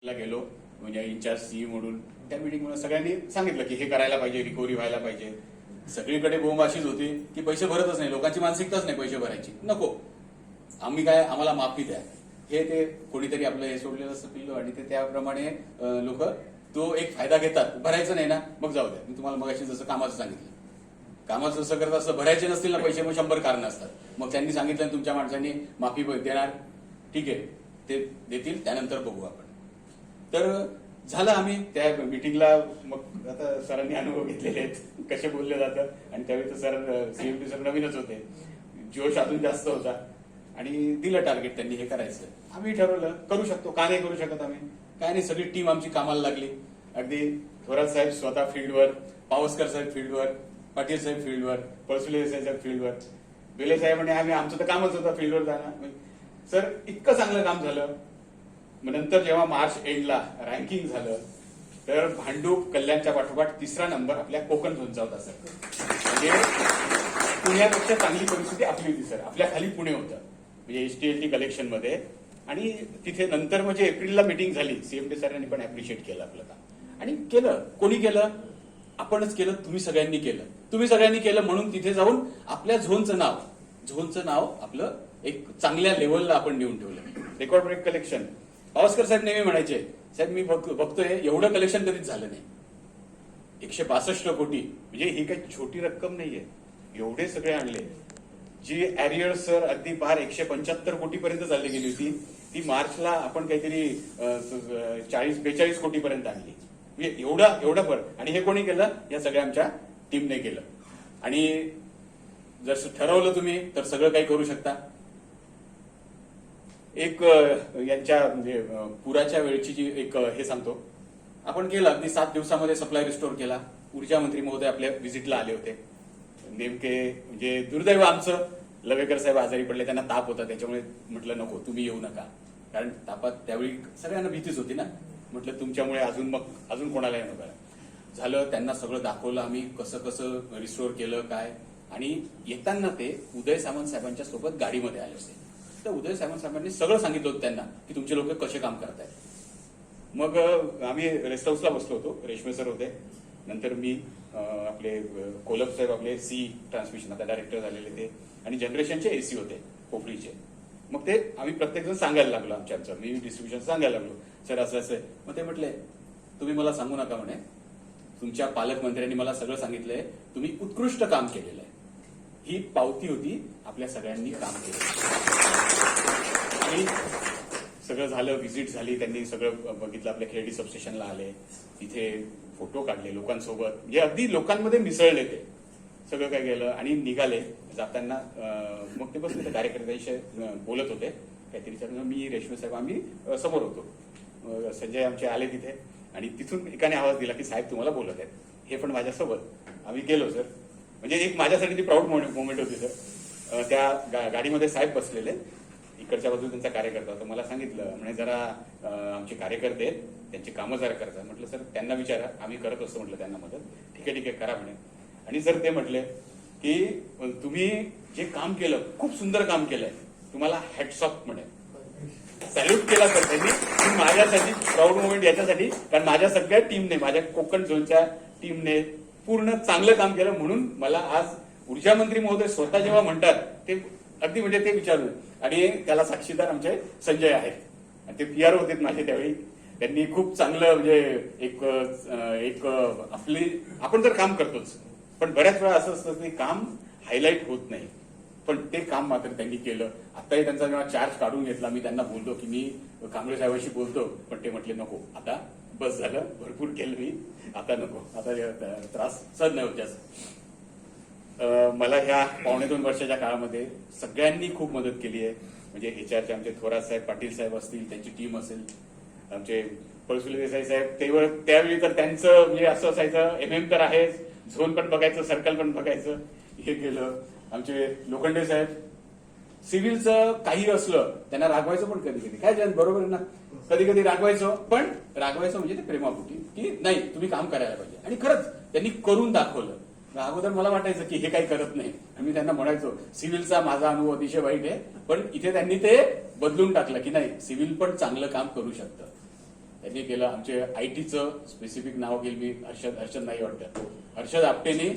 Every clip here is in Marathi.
ला गेलो म्हणजे इन्चार्ज सी म्हणून त्या मीटिंगमध्ये सगळ्यांनी सांगितलं की हे करायला पाहिजे, रिकव्हरी व्हायला पाहिजे. सगळीकडे बोंब अशीच होती की पैसे भरतच नाही, लोकांची मानसिकताच नाही पैसे भरायची. नको आम्ही काय, आम्हाला माफी द्या. हे ते कोणीतरी आपलं हे सोडलेलं असतं पिल्लो आणि ते त्याप्रमाणे लोक तो एक फायदा घेतात. भरायचं नाही ना, मग जाऊ द्या. मी तुम्हाला मगाशी जसं कामाचं सांगितलं, कामाचं जसं करत असतं, भरायचे नसतील ना पैसे मग 100 कारणं असतात. मग त्यांनी सांगितलं तुमच्या माणसांनी माफी देणार, ठीक आहे ते देतील, त्यानंतर बघू आपण. तर झालं आम्ही त्या मीटिंगला. मग आता सरांनी अनुभव घेतलेले आहेत कसे बोलले जातं. आणि त्यावेळी तर सर सीएमडी सर नवीनच होते, जोश अजून जास्त होता आणि दिलं टार्गेट त्यांनी हे करायचं. आम्ही ठरवलं करू शकतो, का नाही करू शकत आम्ही. काय नाही, सगळी टीम आमची कामाला लागली. अगदी थोरात साहेब स्वतः फील्डवर, पावसकर साहेब फील्डवर, पाटील साहेब फील्डवर, पळसुले साहेब फील्डवर, बेले साहेब म्हणजे आम्ही, आमचं तर कामच होतं फील्डवर जाणं. सर इतकं चांगलं काम झालं. मग नंतर जेव्हा मार्च एंडला रँकिंग झालं तर भांडूप कल्याणच्या पाठोपाठ 3रा नंबर आपल्या कोकण झोनचा होता सर. म्हणजे पुण्यापेक्षा चांगली परिस्थिती आपली होती सर. आपल्या खाली पुणे होतं म्हणजे एसटीएलटी कलेक्शन मध्ये. आणि तिथे नंतर म्हणजे एप्रिलला मीटिंग झाली, सीएमडी सरांनी पण अप्रिशिएट केलं आपलं काम. आणि केलं, कोणी केलं? आपणच केलं, तुम्ही सगळ्यांनी केलं. तुम्ही सगळ्यांनी केलं म्हणून तिथे जाऊन आपल्या झोनचं नाव आपलं एक चांगल्या लेवलला आपण नेऊन ठेवलं. Record break collection. पावसकर साहेब नेहमी म्हणायचे, साहेब मी बघतोय एवढं कलेक्शन कधीच झालं नाही. 162 कोटी म्हणजे ही काही छोटी रक्कम नाहीये. एवढे सगळे आणले. जी अॅरियर सर अगदी पार 175 कोटीपर्यंत चालली गेली होती, ती मार्चला आपण काहीतरी 40-42 कोटीपर्यंत आणली. म्हणजे एवढं पण. आणि हे कोणी केलं? या सगळ्या आमच्या टीमने केलं. आणि जर ठरवलं तुम्ही तर सगळं काही करू शकता. एक यांच्या म्हणजे पुराच्या वेळची जी एक हे सांगतो, आपण केलं अगदी 7 दिवसामध्ये सप्लाय रिस्टोर केला. ऊर्जा मंत्री महोदय आपल्या व्हिजिटला आले होते. नेमके म्हणजे दुर्दैव आमचं, लवेकर साहेब आजारी पडले, त्यांना ताप होता, त्याच्यामुळे म्हटलं नको तुम्ही येऊ नका, कारण तापात त्यावेळी सगळ्यांना भीतीच होती ना. म्हटलं तुमच्यामुळे अजून कोणाला नका. झालं, त्यांना सगळं दाखवलं आम्ही कसं कसं रिस्टोर केलं काय. आणि येताना ते उदय सामंत साहेबांच्या सोबत गाडीमध्ये आले होते. तर उदय सामंत साहेबांनी सगळं सांगितलं होतं त्यांना की तुमचे लोक कसे काम करतायत. मग आम्ही रेस्ट हाऊसला बसलो होतो. रेशमे सर होते, नंतर मी, आपले कोलप साहेब आपले सी ट्रान्समिशन आता डायरेक्टर झालेले ते, आणि जनरेशनचे एसी होते कोपरीचे. मग ते आम्ही प्रत्येकजण सांगायला लागलो आमचं मी डिस्ट्रीब्युशन सांगायला लागलो, सर असं असं आहे. मग ते म्हटले तुम्ही मला सांगू नका म्हणे, तुमच्या पालकमंत्र्यांनी मला सगळं सांगितलंय, तुम्ही उत्कृष्ट काम केलेलं आहे. ही पावती होती, आपल्या सगळ्यांनी काम केलं. आणि सगळं झालं, व्हिजिट झाली, त्यांनी सगळं बघितलं. आपल्या खेरडी सबस्टेशनला आले, तिथे फोटो काढले लोकांसोबत, म्हणजे अगदी लोकांमध्ये मिसळले ते. सगळं काय केलं आणि निघाले. जाताना मग ते बसले कार्यकर्त्यांशी बोलत होते काहीतरी. मी, रेशमे साहेब आम्ही समोर होतो. संजय आमचे आले तिथे आणि तिथून एकाने आवाज दिला की साहेब तुम्हाला बोलत आहेत. हे पण माझ्यासोबत. आम्ही गेलो सर. म्हणजे एक माझ्यासाठी ती प्राऊड मोमेंट होती सर. त्या गाडीमध्ये साहेब बसलेले, इकडच्या बाजूला त्यांचा कार्यकर्ता होता. मला सांगितलं म्हणे जरा आमचे कार्यकर्ते आहेत, त्यांची कामं जरा करतात. म्हटलं सर त्यांना विचारा, आम्ही करत असतो म्हटलं त्यांना मदत. ठीक आहे करा म्हणे. आणि सर ते म्हटले की तुम्ही जे काम केलं खूप सुंदर काम केलंय, तुम्हाला हॅट्स ऑफ म्हणे. सॅल्यूट केला सर त्यांनी. माझ्यासाठी प्राऊड मोमेंट याच्यासाठी, कारण माझ्या सगळ्या टीमने, माझ्या कोकण झोनच्या टीमने पूर्ण चांगलं काम केलं. म्हणून मला आज ऊर्जा मंत्री महोदय स्वतः जेव्हा म्हणतात ते अगदी म्हणजे ते विचारून. आणि त्याला साक्षीदार आमचे संजय आहेत, आणि ते पीआर होते माझे त्यावेळी. त्यांनी खूप चांगलं म्हणजे एक आपली, आपण तर काम करतोच पण बऱ्याच वेळा असं असतं की काम हायलाईट होत नाही, पण ते काम मात्र त्यांनी केलं. आताही त्यांचा जेव्हा चार्ज काढून घेतला, मी त्यांना बोलतो की मी कांबळे साहेबांशी बोलतो, पण ते म्हटले नको आता बस झालं, भरपूर केलं मी, आता नको, आता त्रास सहन नाही होत जास्त. मला ह्या 2.5 वर्षाच्या काळामध्ये सगळ्यांनी खूप मदत केली आहे. म्हणजे एचआरचे आमचे थोरात साहेब, पाटील साहेब असतील, त्यांची टीम असेल, आमचे पळसुले देसाई साहेब, त्यावेळी तर त्यांचं म्हणजे असं असायचं, MM तर आहेच, झोन पण बघायचं, सर्कल पण बघायचं, हे केलं. आमचे लोखंडे साहेब, सिव्हिलचं काही असलं त्यांना रागवायचं, पण कधी कधी काय बरोबर ना, कधी कधी रागवायचं, पण रागवायचं म्हणजे ते प्रेमापोटी की नाही तुम्ही काम करायला पाहिजे. आणि खरंच त्यांनी करून दाखवलं. अगोदर मला वाटायचं की हे काही करत नाही, मी त्यांना म्हणायचो सिव्हिलचा माझा अनुभव अतिशय वाईट आहे, पण इथे त्यांनी ते बदलून टाकलं की नाही सिव्हिल पण चांगलं काम करू शकतं. त्यांनी केलं. आमचे आयटीचं स्पेसिफिक नाव घेईल मी, हर्षद नाही वाटतं, हर्षद आपटेने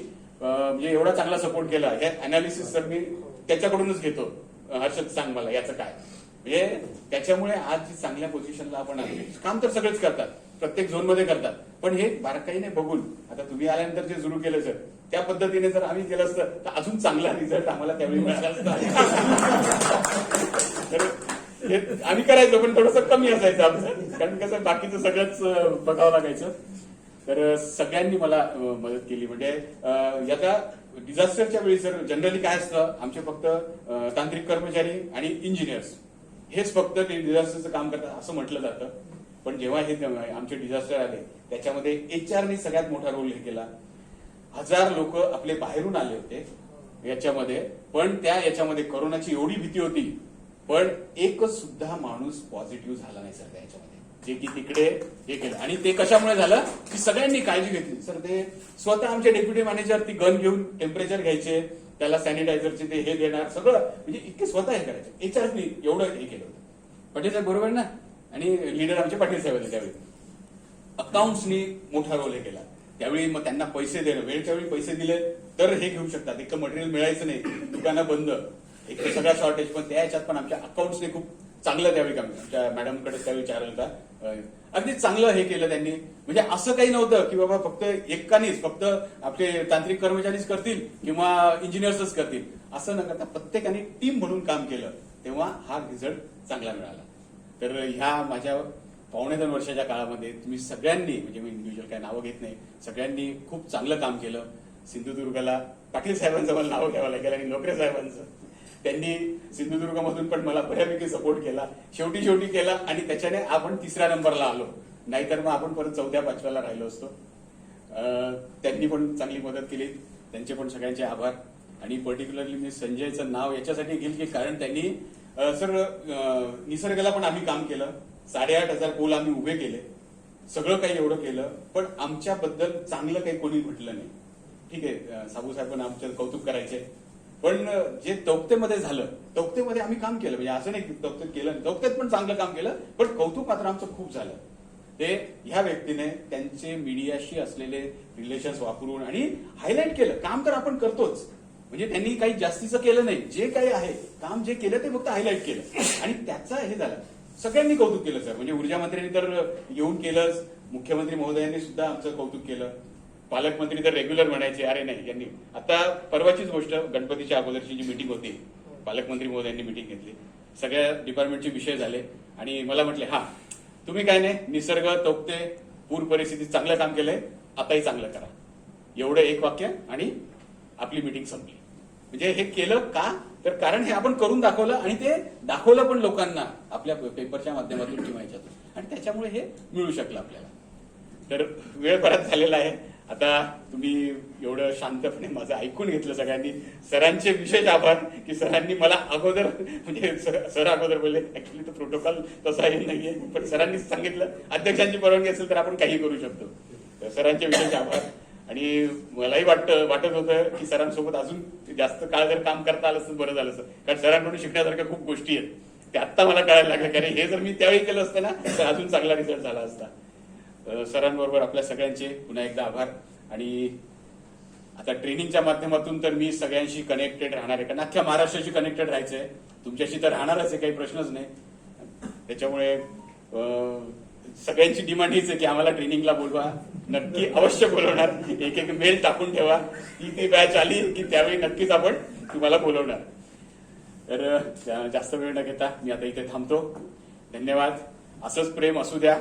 म्हणजे एवढा चांगला सपोर्ट केला. हे अनालिसिस तर मी त्याच्याकडूनच घेतो. हर्षद सांग मला याचं काय, म्हणजे त्याच्यामुळे आज जी चांगल्या पोझिशनला आपण आलो. काम तर सगळेच करतात, प्रत्येक झोनमध्ये करतात, पण हे बारकाईने बघून आता तुम्ही आल्यानंतर जे सुरू केलं सर, त्या पद्धतीने जर आम्ही केलं असतं तर अजून चांगला रिझल्ट आम्हाला त्यावेळी मिळाला असता. तर हे आम्ही करायचो पण थोडंसं कमी असायचं आमचं, कारण कसं बाकीचं सगळंच बघावं लागायचं. तर सगळ्यांनी मला मदत केली. म्हणजे याचा डिझास्टरच्या वेळी सर जनरली काय असतं, आमचे फक्त तांत्रिक कर्मचारी आणि इंजिनियर्स हेच फक्त ते डिझास्टरचं काम करतात असं म्हटलं जातं. पण जेव्हा हे आमचे डिझास्टर आले त्याच्यामध्ये एचआरने सगळ्यात मोठा रोल हे केला. 1000 लोक आपले बाहेरून आले होते याच्यामध्ये, पण त्या याच्यामध्ये कोरोनाची एवढी भीती होती, पण एकच सुद्धा माणूस पॉझिटिव्ह झाला नाही सर त्याच्यामध्ये, जे की तिकडे हे केलं. आणि ते कशामुळे झालं की सगळ्यांनी काळजी घेतली सर. ते स्वतः आमचे डेप्युटी मॅनेजर ती गन घेऊन टेम्परेचर घ्यायचे, त्याला सॅनिटायझरचे ते हे देणार सगळं, म्हणजे इतके स्वतः हे करायचे. एचआरने एवढं हे केलं होतं. पाटील साहेब बरोबर ना, आणि लीडर आमचे पाटील साहेब होते त्यावेळी. अकाउंट्सनी मोठा रोल हे केला त्यावेळी. मग त्यांना पैसे देणं, वेळच्या वेळी पैसे दिले तर हे घेऊ शकतात. एक तर मटेरियल मिळायचं नाही, दुकानं बंद, एक तर सगळा शॉर्टेज. पण त्या ह्याच्यात पण आमच्या अकाउंट्सने खूप चांगलं त्यावेळी काम, आमच्या मॅडमकडे त्यावेळी विचारलं होता, अगदी चांगलं हे केलं त्यांनी. म्हणजे असं काही नव्हतं की बाबा फक्त एकानीच फक्त आपले तांत्रिक कर्मचारीच करतील किंवा इंजिनियर्सच करतील, असं न करता प्रत्येकाने टीम म्हणून काम केलं, तेव्हा हा रिझल्ट चांगला मिळाला. तर ह्या माझ्या 2.5 वर्षाच्या काळामध्ये तुम्ही सगळ्यांनी, म्हणजे मी इंडिव्हिज्युअल काय नावं घेत नाही, सगळ्यांनी खूप चांगलं काम केलं. सिंधुदुर्गला पाटील साहेबांचं मला नाव घ्यावं लागेल आणि नोकरे साहेबांचं, त्यांनी सिंधुदुर्गमधून पण मला बऱ्यापैकी सपोर्ट केला, शेवटी केला, आणि त्याच्याने आपण 3ऱ्या नंबरला आलो. नाहीतर मग आपण परत 4थ्या 5व्याला राहिलो असतो. त्यांनी पण चांगली मदत केली, त्यांचे पण सगळ्यांचे आभार. आणि पर्टिक्युलरली मी संजयचं नाव याच्यासाठी घेईल की कारण त्यांनी सर निसर्गाला पण आम्ही काम केलं, 8,500 पोल आम्ही उभे केले, सगळं काही एवढं केलं, पण आमच्याबद्दल चांगलं काही कोणी म्हटलं नाही. ठीक आहे, साबू साहेब पण आमचं कौतुक करायचे, पण जे तौक्तेमध्ये झालं, तौक्तेमध्ये आम्ही काम केलं, म्हणजे असं नाही की तौक्तेत केलं नाही, तौक्तेत पण चांगलं काम केलं, पण कौतुक मात्र आमचं खूप झालं. ते ह्या व्यक्तीने त्यांचे मीडियाशी असलेले रिलेशन्स वापरून आणि हायलाईट केलं. काम तर आपण करतोच, म्हणजे त्यांनी काही जास्तीचं केलं नाही, जे काही आहे काम जे केलं ते फक्त हायलाईट केलं आणि त्याचा हे झालं. सगळ्यांनी कौतुक केलं सर, म्हणजे ऊर्जा मंत्र्यांनी तर येऊन केलंच, मुख्यमंत्री महोदयांनी सुद्धा आमचं कौतुक केलं, पालकमंत्री तर रेग्युलर म्हणायचे अरे नाही यांनी. आता परवाचीच गोष्ट, गणपतीच्या अगोदरची जी मीटिंग होती, पालकमंत्री महोदयांनी मीटिंग घेतली, सगळ्या डिपार्टमेंटचे विषय झाले आणि मला म्हटले हा तुम्ही काय नाही, निसर्ग, तौक्ते, पूर परिस्थितीत चांगलं काम केलंय, आताही चांगलं करा, एवढं एक वाक्य आणि आपली मीटिंग संपली. म्हणजे हे केलं का, तर कारण हे आपण करून दाखवलं आणि ते दाखवलं पण लोकांना आपल्या पेपरच्या माध्यमातून किंवा याच्यातून, आणि त्याच्यामुळे हे मिळू शकलं आपल्याला. तर वेळ बराच झालेला आहे, आता तुम्ही एवढं शांतपणे माझं ऐकून घेतलं सगळ्यांनी. सरांचे विशेष आभार की सरांनी मला अगोदर, म्हणजे सर अगोदर बोलले, ऍक्च्युली तो प्रोटोकॉल तसा हे नाहीये, पण सरांनीच सांगितलं अध्यक्षांची परवानगी असेल तर आपण काही करू शकतो. तर सरांचे विशेष आभार. आणि मलाही वाटत होतं की सरांसोबत अजून जास्त काळ जर काम करता आलं असतं बरं झालं असतं, कारण सरांकडून शिकण्यासारख्या खूप गोष्टी आहेत, ते आत्ता मला कळायला लागलं, कारण हे जर मी त्यावेळी केलं असतं ना तर अजून चांगला रिझल्ट झाला असता. सरांबरोबर आपल्या सगळ्यांचे पुन्हा एकदा आभार. आणि आता ट्रेनिंगच्या माध्यमातून तर मी सगळ्यांशी कनेक्टेड राहणार आहे, कारण अख्ख्या महाराष्ट्राशी कनेक्टेड राहायचंय, तुमच्याशी तर राहणारच आहे, काही प्रश्नच नाही. त्याच्यामुळे सगळ्यांची डिमांड हीच आहे की आम्हाला ट्रेनिंगला बोलवा, नक्की अवश्य बोलवणार. एक मेल टाकून ठेवा, ती बॅच आली की त्यावेळी नक्कीच आपण तुम्हाला बोलवणार. तर जास्त वेळ न घेता मी आता इथे थांबतो. धन्यवाद. असंच प्रेम असू द्या.